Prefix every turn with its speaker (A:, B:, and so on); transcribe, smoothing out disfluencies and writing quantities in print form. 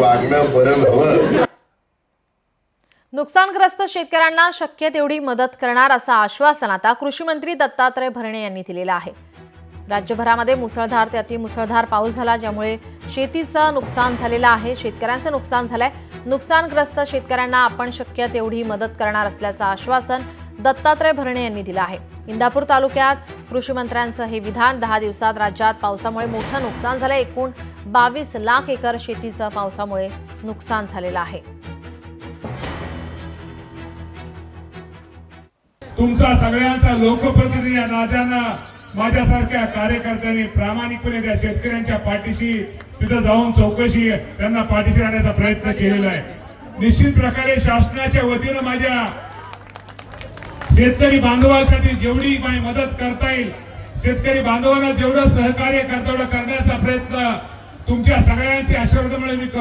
A: वागणं बरं नव्हतं.
B: नुकसानग्रस्त शेतकऱ्यांना शक्य तेवढी मदत करणार असं आश्वासन आता कृषी मंत्री दत्तात्रय भरणे यांनी दिलेलं आहे. राज्यभरामध्ये मुसळधार ते अतिमुसळधार पाऊस झाला, ज्यामुळे शेतीचं नुकसान झालेलं आहे, शेतकऱ्यांचं नुकसान झालंय. नुकसानग्रस्त शेतकऱ्यांना आपण शक्य तेवढी मदत करणार असल्याचं आश्वासन दत्तात्रय भरणे यांनी दिलं आहे. इंदापूर तालुक्यात कृषी मंत्र्यांचं हे विधान. 10 दिवसात राज्यात पावसामुळे मोठं नुकसान झालंय. एकूण 22 लाख एकर शेतीचं पावसामुळे नुकसान झालेलं आहे.
C: तुमचा सगळ्यांचा लोकप्रतिनिधी या नात्यानं माझ्यासारख्या कार्यकर्त्यांनी प्रामाणिकपणे त्या शेतकऱ्यांच्या पाठीशी तिथं जाऊन चौकशी त्यांना पाठीशी राहण्याचा प्रयत्न केलेला आहे. निश्चित प्रकारे शासनाच्या वतीनं माझ्या शेतकरी बांधवांसाठी जेवढी काही मदत करता येईल, शेतकरी बांधवांना जेवढं सहकार्य करता येईल करण्याचा प्रयत्न तुमच्या सगळ्यांच्या आशीर्वादामुळे मी करतो.